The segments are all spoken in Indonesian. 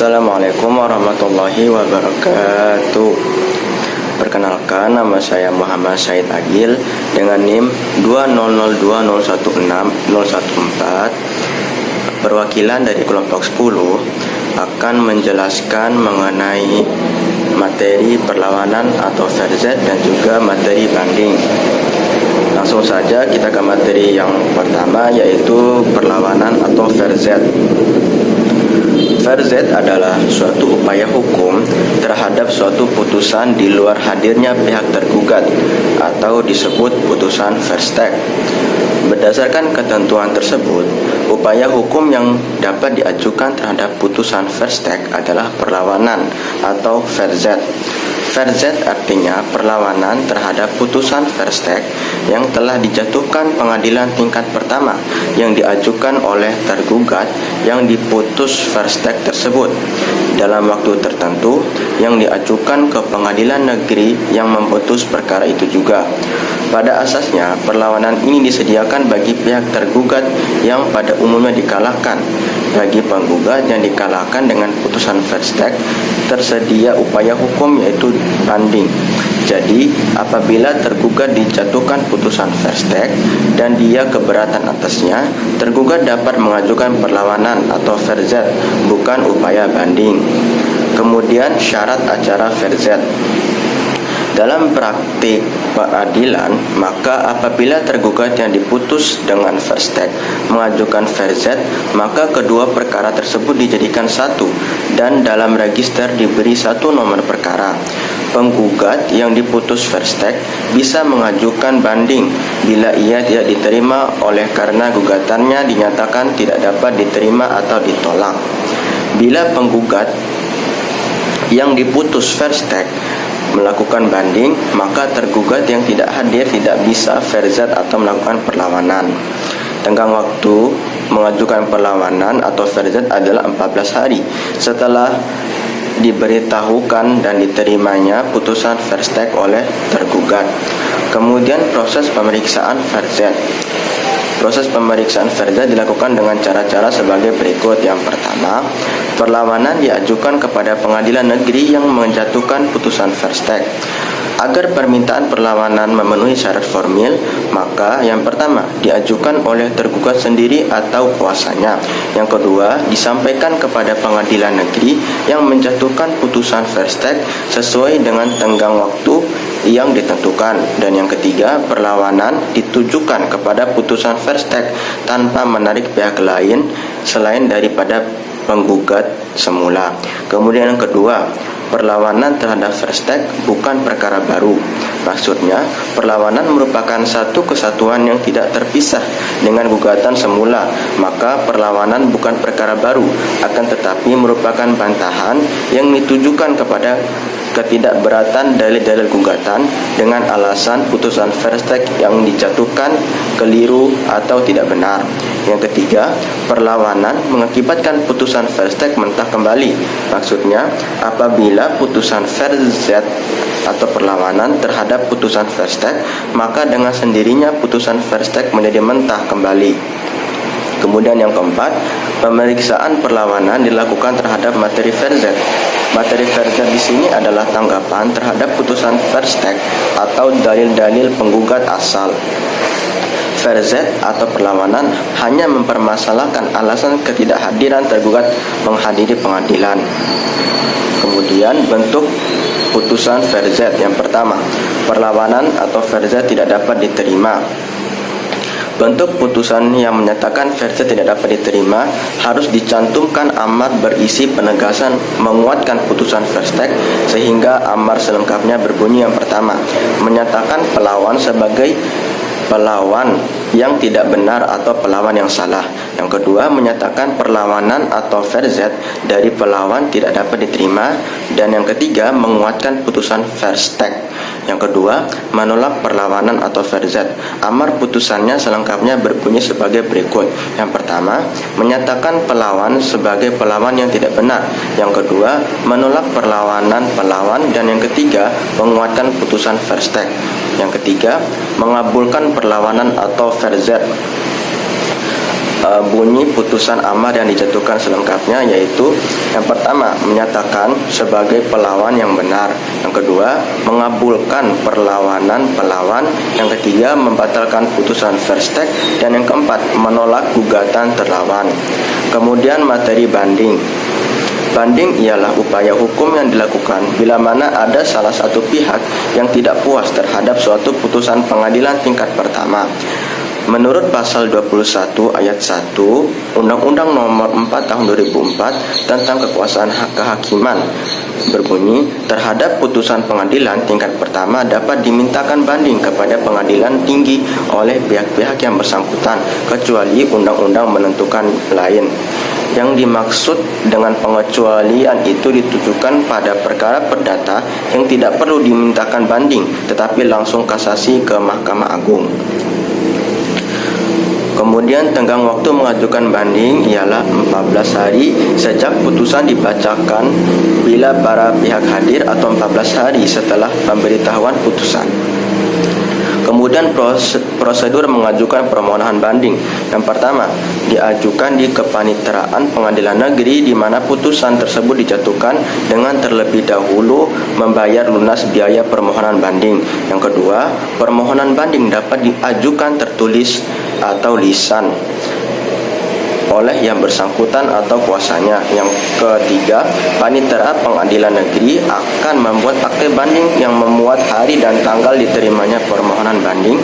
Assalamualaikum warahmatullahi wabarakatuh. Perkenalkan, nama saya Muhammad Said Agil dengan NIM 20020114014. Perwakilan dari kelompok 10 akan menjelaskan mengenai materi perlawanan atau verzet dan juga materi banding. Langsung saja kita ke materi yang pertama, yaitu perlawanan atau verzet. Verzet adalah suatu upaya hukum terhadap suatu putusan di luar hadirnya pihak tergugat atau disebut putusan verstek. Berdasarkan ketentuan tersebut, upaya hukum yang dapat diajukan terhadap putusan verstek adalah perlawanan atau verzet. Verzet artinya perlawanan terhadap putusan verstek yang telah dijatuhkan pengadilan tingkat pertama yang diajukan oleh tergugat yang diputus verstek tersebut dalam waktu tertentu yang diajukan ke pengadilan negeri yang memutus perkara itu juga. Pada asasnya, perlawanan ini disediakan bagi pihak tergugat yang pada umumnya dikalahkan. Bagi penggugat yang dikalahkan dengan putusan verstek, tersedia upaya hukum yaitu banding. Jadi, apabila tergugat dijatuhkan putusan verstek dan dia keberatan atasnya, tergugat dapat mengajukan perlawanan atau verzet, bukan upaya banding. Kemudian syarat acara verzet. Dalam praktik peradilan, maka apabila tergugat yang diputus dengan verstek mengajukan verzet, maka kedua perkara tersebut dijadikan satu dan dalam register diberi satu nomor perkara. Penggugat yang diputus verstek bisa mengajukan banding bila ia tidak diterima oleh karena gugatannya dinyatakan tidak dapat diterima atau ditolak. Bila penggugat yang diputus verstek melakukan banding, maka tergugat yang tidak hadir tidak bisa verzet atau melakukan perlawanan. Tenggang waktu mengajukan perlawanan atau verzet adalah 14 hari setelah diberitahukan dan diterimanya putusan verstek oleh tergugat. Kemudian proses pemeriksaan verzet. Proses pemeriksaan verzet dilakukan dengan cara-cara sebagai berikut. Yang pertama, perlawanan diajukan kepada pengadilan negeri yang menjatuhkan putusan verstek. Agar permintaan perlawanan memenuhi syarat formil, maka yang pertama diajukan oleh tergugat sendiri atau kuasanya. Yang kedua, disampaikan kepada pengadilan negeri yang menjatuhkan putusan verstek sesuai dengan tenggang waktu yang ditentukan. Dan yang ketiga, perlawanan ditujukan kepada putusan verstek tanpa menarik pihak lain selain daripada penggugat semula. Kemudian yang kedua, perlawanan terhadap verstek bukan perkara baru. Maksudnya, perlawanan merupakan satu kesatuan yang tidak terpisah dengan gugatan semula. Maka perlawanan bukan perkara baru, akan tetapi merupakan bantahan yang ditujukan kepada ketidakberatan dalil-dalil gugatan dengan alasan putusan verstek yang dijatuhkan keliru atau tidak benar. Yang ketiga, perlawanan mengakibatkan putusan verstek mentah kembali. Maksudnya, apabila putusan verzet atau perlawanan terhadap putusan verstek, maka dengan sendirinya putusan verstek menjadi mentah kembali. Kemudian yang keempat, pemeriksaan perlawanan dilakukan terhadap materi verzet. Materi verzet di sini adalah tanggapan terhadap putusan verstek atau dalil-dalil penggugat asal. Verzet atau perlawanan hanya mempermasalahkan alasan ketidakhadiran tergugat menghadiri pengadilan. Kemudian bentuk putusan verzet. Yang pertama, perlawanan atau verzet tidak dapat diterima. Bentuk putusan yang menyatakan verzet tidak dapat diterima harus dicantumkan amar berisi penegasan menguatkan putusan verstek, sehingga amar selengkapnya berbunyi. Yang pertama, menyatakan pelawan sebagai pelawan yang tidak benar atau pelawan yang salah. Yang kedua, menyatakan perlawanan atau verzet dari pelawan tidak dapat diterima. Dan yang ketiga, menguatkan putusan verstek. Yang kedua, menolak perlawanan atau verzet. Amar putusannya selengkapnya berbunyi sebagai berikut. Yang pertama, menyatakan pelawan sebagai pelawan yang tidak benar. Yang kedua, menolak perlawanan pelawan. Dan yang ketiga, menguatkan putusan verstek. Yang ketiga, mengabulkan perlawanan atau verzet. bunyi putusan amar yang dijatuhkan selengkapnya, yaitu yang pertama menyatakan sebagai pelawan yang benar, yang kedua mengabulkan perlawanan pelawan, yang ketiga membatalkan putusan Verstek, dan yang keempat menolak gugatan terlawan. Kemudian materi banding. Banding ialah upaya hukum yang dilakukan bila mana ada salah satu pihak yang tidak puas terhadap suatu putusan pengadilan tingkat pertama. Menurut pasal 21 ayat 1 Undang-Undang Nomor 4 Tahun 2004 tentang kekuasaan kehakiman berbunyi, terhadap putusan pengadilan tingkat pertama dapat dimintakan banding kepada pengadilan tinggi oleh pihak-pihak yang bersangkutan, kecuali undang-undang menentukan lain. Yang dimaksud dengan pengecualian itu ditujukan pada perkara perdata yang tidak perlu dimintakan banding, tetapi langsung kasasi ke Mahkamah Agung. Kemudian tenggang waktu mengajukan banding ialah 14 hari sejak putusan dibacakan bila para pihak hadir, atau 14 hari setelah pemberitahuan putusan. Kemudian prosedur mengajukan permohonan banding. Yang pertama, diajukan di kepaniteraan pengadilan negeri di mana putusan tersebut dijatuhkan dengan terlebih dahulu membayar lunas biaya permohonan banding. Yang kedua, permohonan banding dapat diajukan tertulis atau lisan oleh yang bersangkutan atau kuasanya. Yang ketiga, panitera pengadilan negeri akan membuat akte banding yang memuat hari dan tanggal diterimanya permohonan banding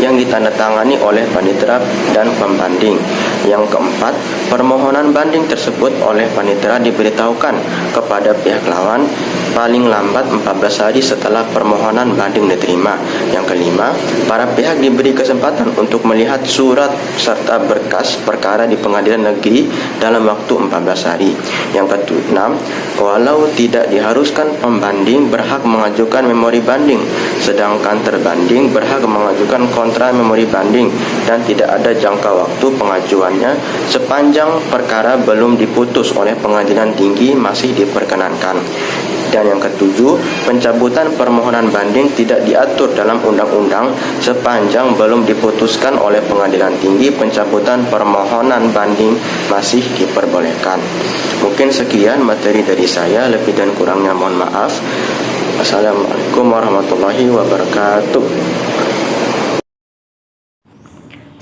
yang ditandatangani oleh panitera dan pembanding. Yang keempat, permohonan banding tersebut oleh panitera diberitahukan kepada pihak lawan paling lambat 14 hari setelah permohonan banding diterima. Yang kelima, para pihak diberi kesempatan untuk melihat surat serta berkas perkara di pengadilan negeri dalam waktu 14 hari. Yang keenam, walau tidak diharuskan, pembanding berhak mengajukan memori banding, sedangkan terbanding berhak mengajukan kontra memori banding, dan tidak ada jangka waktu pengajuannya sepanjang perkara belum diputus oleh pengadilan tinggi masih diperkenankan. Dan yang ketujuh, pencabutan permohonan banding tidak diatur dalam undang-undang sepanjang belum diputuskan oleh pengadilan tinggi, pencabutan permohonan banding masih diperbolehkan. Mungkin sekian materi dari saya, lebih dan kurangnya mohon maaf. Assalamualaikum warahmatullahi wabarakatuh.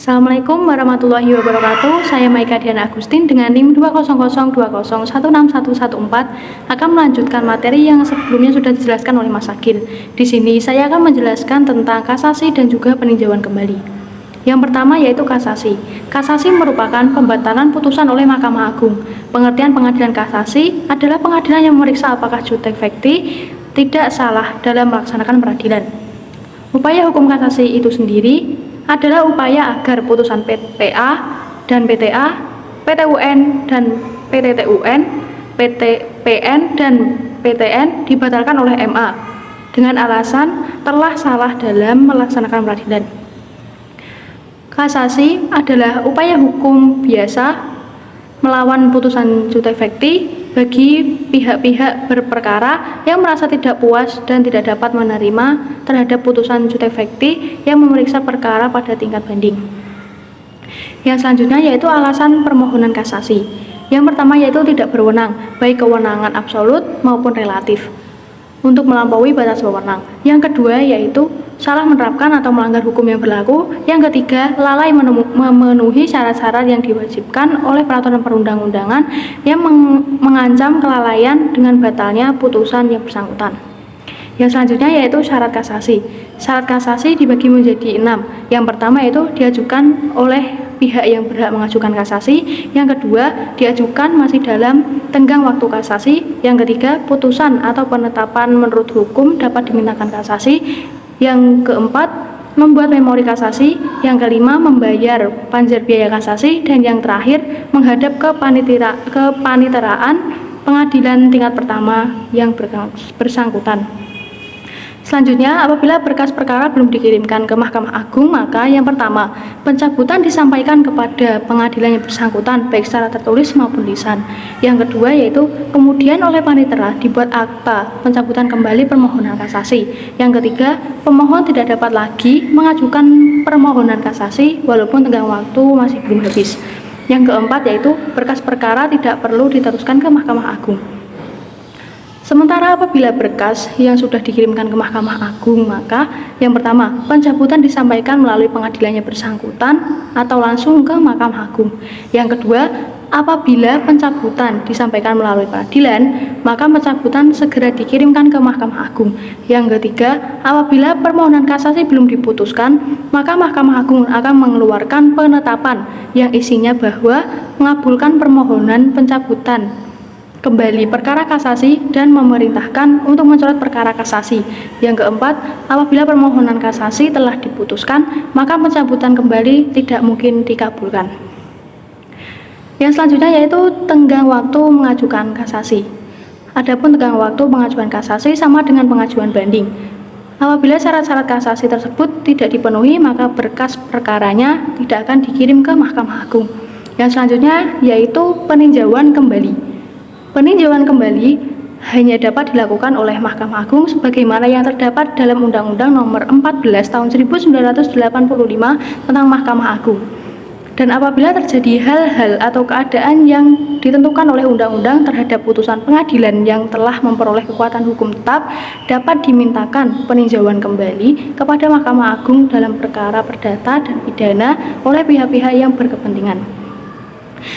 Assalamualaikum warahmatullahi wabarakatuh. Saya Maika Diana Agustin dengan NIM 200201614 akan melanjutkan materi yang sebelumnya sudah dijelaskan oleh Mas Agil. Di sini saya akan menjelaskan tentang kasasi dan juga peninjauan kembali. Yang pertama yaitu kasasi. Kasasi merupakan pembatalan putusan oleh Mahkamah Agung. Pengertian pengadilan kasasi adalah pengadilan yang memeriksa apakah judek fakti tidak salah dalam melaksanakan peradilan. Upaya hukum kasasi itu sendiri adalah upaya agar putusan PA dan PTA, PTUN dan PTTUN, PTPN dan PTN dibatalkan oleh MA dengan alasan telah salah dalam melaksanakan peradilan. Kasasi adalah upaya hukum biasa melawan putusan judek fakti bagi pihak-pihak berperkara yang merasa tidak puas dan tidak dapat menerima terhadap putusan judek fakti yang memeriksa perkara pada tingkat banding. Yang selanjutnya yaitu alasan permohonan kasasi. Yang pertama yaitu tidak berwenang, baik kewenangan absolut maupun relatif, untuk melampaui batas wewenang. Yang kedua yaitu salah menerapkan atau melanggar hukum yang berlaku. Yang ketiga, lalai memenuhi syarat-syarat yang diwajibkan oleh peraturan perundang-undangan yang mengancam kelalaian dengan batalnya putusan yang bersangkutan. Yang selanjutnya yaitu syarat kasasi. Syarat kasasi dibagi menjadi 6. Yang pertama yaitu diajukan oleh pihak yang berhak mengajukan kasasi. Yang kedua, diajukan masih dalam tenggang waktu kasasi. Yang ketiga, putusan atau penetapan menurut hukum dapat dimintakan kasasi. Yang keempat, membuat memori kasasi. Yang kelima, membayar panjar biaya kasasi. Dan yang terakhir, menghadap ke paniteraan pengadilan tingkat pertama yang bersangkutan. Selanjutnya, apabila berkas perkara belum dikirimkan ke Mahkamah Agung, maka yang pertama, pencabutan disampaikan kepada pengadilan yang bersangkutan baik secara tertulis maupun lisan. Yang kedua yaitu kemudian oleh panitera dibuat akta pencabutan kembali permohonan kasasi. Yang ketiga, pemohon tidak dapat lagi mengajukan permohonan kasasi walaupun tenggang waktu masih belum habis. Yang keempat yaitu berkas perkara tidak perlu diteruskan ke Mahkamah Agung. Sementara apabila berkas yang sudah dikirimkan ke Mahkamah Agung, maka yang pertama, pencabutan disampaikan melalui pengadilannya bersangkutan atau langsung ke Mahkamah Agung. Yang kedua, apabila pencabutan disampaikan melalui pengadilan, maka pencabutan segera dikirimkan ke Mahkamah Agung. Yang ketiga, apabila permohonan kasasi belum diputuskan, maka Mahkamah Agung akan mengeluarkan penetapan yang isinya bahwa mengabulkan permohonan pencabutan kembali perkara kasasi dan memerintahkan untuk mencoret perkara kasasi. Yang keempat, apabila permohonan kasasi telah diputuskan, maka pencabutan kembali tidak mungkin dikabulkan. Yang selanjutnya yaitu tenggang waktu mengajukan kasasi. Adapun tenggang waktu pengajuan kasasi sama dengan pengajuan banding. Apabila syarat-syarat kasasi tersebut tidak dipenuhi, maka berkas perkaranya tidak akan dikirim ke Mahkamah Agung. Yang selanjutnya yaitu peninjauan kembali. Peninjauan kembali hanya dapat dilakukan oleh Mahkamah Agung sebagaimana yang terdapat dalam Undang-Undang Nomor 14 Tahun 1985 tentang Mahkamah Agung. Dan apabila terjadi hal-hal atau keadaan yang ditentukan oleh undang-undang terhadap putusan pengadilan yang telah memperoleh kekuatan hukum tetap, dapat dimintakan peninjauan kembali kepada Mahkamah Agung dalam perkara perdata dan pidana oleh pihak-pihak yang berkepentingan.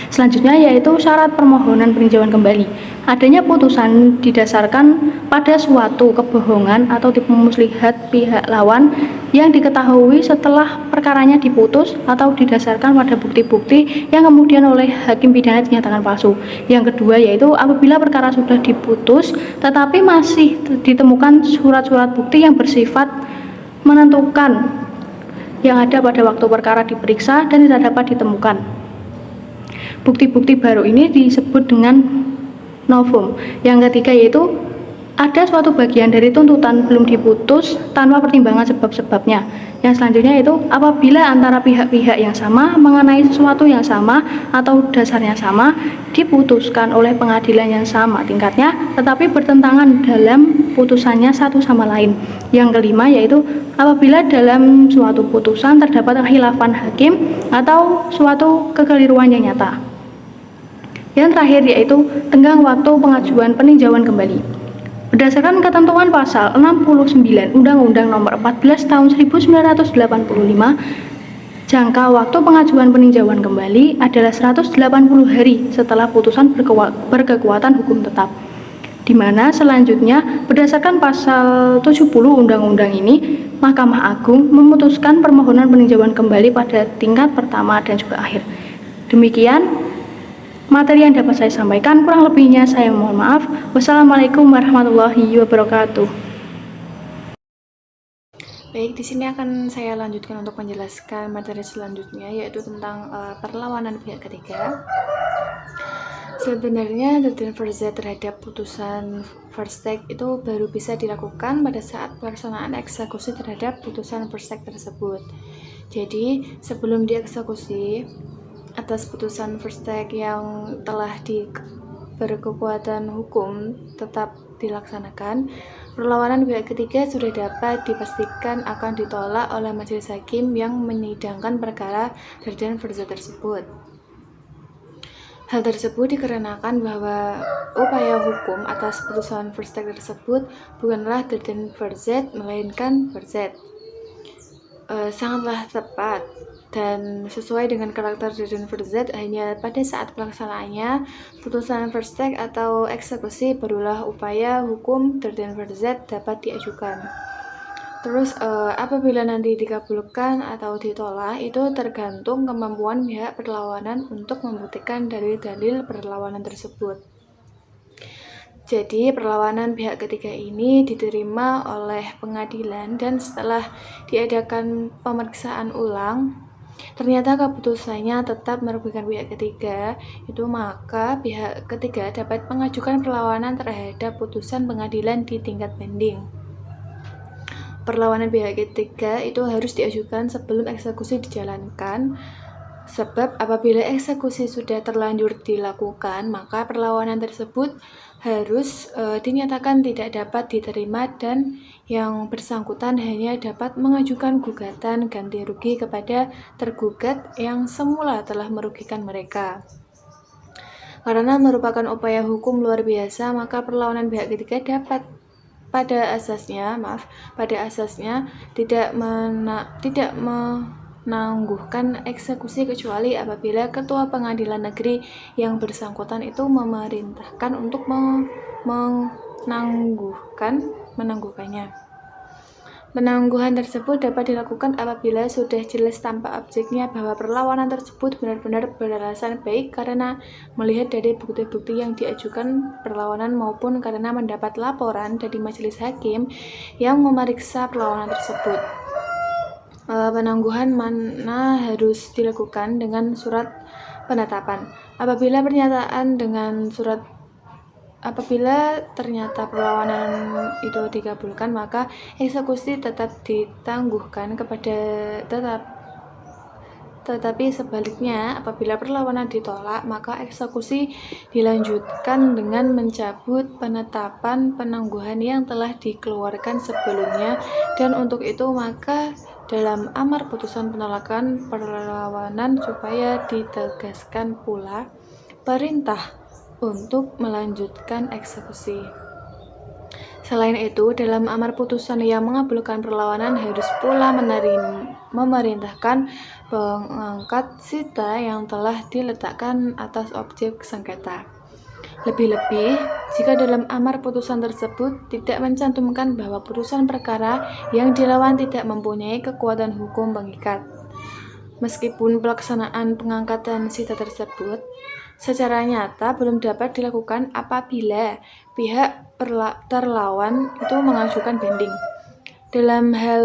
Selanjutnya yaitu syarat permohonan peninjauan kembali. Adanya putusan didasarkan pada suatu kebohongan atau tipu muslihat pihak lawan yang diketahui setelah perkaranya diputus atau didasarkan pada bukti-bukti yang kemudian oleh hakim pidana dinyatakan palsu. Yang kedua yaitu apabila perkara sudah diputus tetapi masih ditemukan surat-surat bukti yang bersifat menentukan yang ada pada waktu perkara diperiksa dan tidak dapat ditemukan. Bukti-bukti baru ini disebut dengan novum. Yang ketiga yaitu ada suatu bagian dari tuntutan belum diputus tanpa pertimbangan sebab-sebabnya. Yang selanjutnya yaitu apabila antara pihak-pihak yang sama mengenai sesuatu yang sama atau dasarnya sama diputuskan oleh pengadilan yang sama tingkatnya tetapi bertentangan dalam putusannya satu sama lain. Yang kelima yaitu apabila dalam suatu putusan terdapat kekhilafan hakim atau suatu kekeliruan yang nyata. Yang terakhir yaitu tenggang waktu pengajuan peninjauan kembali. Berdasarkan ketentuan pasal 69 Undang-Undang Nomor 14 Tahun 1985, jangka waktu pengajuan peninjauan kembali adalah 180 hari setelah putusan berkekuatan hukum tetap. Di mana selanjutnya berdasarkan pasal 70 Undang-Undang ini, Mahkamah Agung memutuskan permohonan peninjauan kembali pada tingkat pertama dan juga akhir. Demikian materi yang dapat saya sampaikan, kurang lebihnya saya mohon maaf. Wassalamualaikum warahmatullahi wabarakatuh. Baik, di sini akan saya lanjutkan untuk menjelaskan materi selanjutnya yaitu tentang perlawanan pihak ketiga. Sebenarnya deadline first terhadap putusan first take itu baru bisa dilakukan pada saat pelaksanaan eksekusi terhadap putusan first take tersebut. Jadi, sebelum dieksekusi atas putusan first take yang telah berkekuatan hukum tetap dilaksanakan, perlawanan pihak ketiga sudah dapat dipastikan akan ditolak oleh majelis hakim yang menyidangkan perkara deadline first tersebut. Hal tersebut dikarenakan bahwa upaya hukum atas putusan first take tersebut bukanlah deadline first melainkan first. Sangatlah tepat dan sesuai dengan karakter deadline first hanya pada saat pelaksanaannya putusan first take atau eksekusi barulah upaya hukum deadline first dapat diajukan. Terus apabila nanti dikabulkan atau ditolak itu tergantung kemampuan pihak perlawanan untuk membuktikan dalil-dalil perlawanan tersebut. Jadi perlawanan pihak ketiga ini diterima oleh pengadilan dan setelah diadakan pemeriksaan ulang ternyata keputusannya tetap merugikan pihak ketiga, itu maka pihak ketiga dapat mengajukan perlawanan terhadap putusan pengadilan di tingkat banding. Perlawanan pihak ketiga itu harus diajukan sebelum eksekusi dijalankan Sebab apabila eksekusi sudah terlanjur dilakukan, maka perlawanan tersebut harus dinyatakan tidak dapat diterima dan yang bersangkutan hanya dapat mengajukan gugatan ganti rugi kepada tergugat yang semula telah merugikan mereka. Karena merupakan upaya hukum luar biasa, maka perlawanan pihak ketiga dapat pada asasnya tidak menangguhkan eksekusi kecuali apabila ketua pengadilan negeri yang bersangkutan itu memerintahkan untuk menangguhkannya. Penangguhan tersebut dapat dilakukan apabila sudah jelas tanpa objeknya bahwa perlawanan tersebut benar-benar beralasan baik karena melihat dari bukti-bukti yang diajukan perlawanan maupun karena mendapat laporan dari majelis hakim yang memeriksa perlawanan tersebut. Penangguhan mana harus dilakukan dengan surat penetapan. Apabila ternyata perlawanan itu dikabulkan, maka eksekusi tetap ditangguhkan tetapi sebaliknya apabila perlawanan ditolak, maka eksekusi dilanjutkan dengan mencabut penetapan penangguhan yang telah dikeluarkan sebelumnya, dan untuk itu maka dalam amar putusan penolakan perlawanan supaya ditegaskan pula perintah untuk melanjutkan eksekusi. Selain itu, dalam amar putusan yang mengabulkan perlawanan harus pula memerintahkan pengangkat sita yang telah diletakkan atas objek sengketa. Lebih-lebih, jika dalam amar putusan tersebut tidak mencantumkan bahwa putusan perkara yang dilawan tidak mempunyai kekuatan hukum pengikat. Meskipun pelaksanaan pengangkatan sita tersebut secara nyata belum dapat dilakukan apabila pihak terlawan itu mengajukan banding. Dalam hal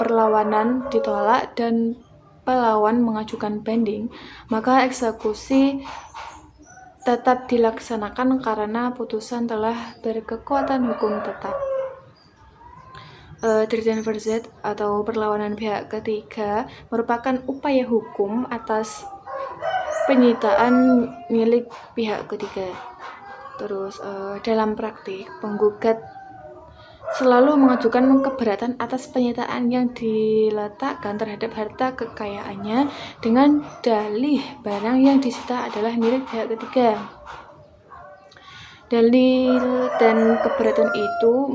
perlawanan ditolak dan pelawan mengajukan banding, maka eksekusi tetap dilaksanakan karena putusan telah berkekuatan hukum tetap. Dirjen Verzet atau perlawanan pihak ketiga merupakan upaya hukum atas penyitaan milik pihak ketiga. Terus dalam praktik, penggugat selalu mengajukan keberatan atas penyitaan yang diletakkan terhadap harta kekayaannya dengan dalih barang yang disita adalah milik pihak ketiga. Dalil dan keberatan itu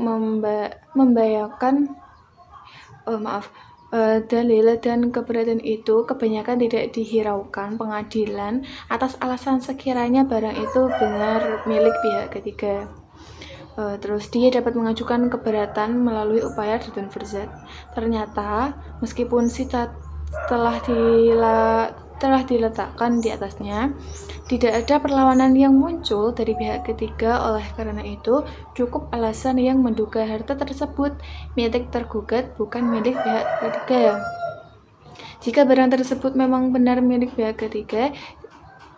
dalil dan keberatan itu kebanyakan tidak dihiraukan pengadilan atas alasan sekiranya barang itu benar milik pihak ketiga. Terus dia dapat mengajukan keberatan melalui upaya Dirjen Verzet. Ternyata meskipun sita telah diletakkan di atasnya, tidak ada perlawanan yang muncul dari pihak ketiga. Oleh karena itu, cukup alasan yang menduga harta tersebut milik tergugat bukan milik pihak ketiga. Jika barang tersebut memang benar milik pihak ketiga,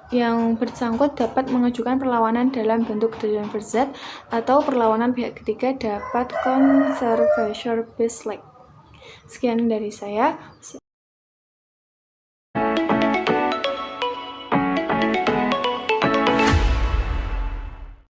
yang bersangkut dapat mengajukan perlawanan dalam bentuk Dirjen Verzet atau perlawanan pihak ketiga dapat conservatoire bis like. Sekian dari saya.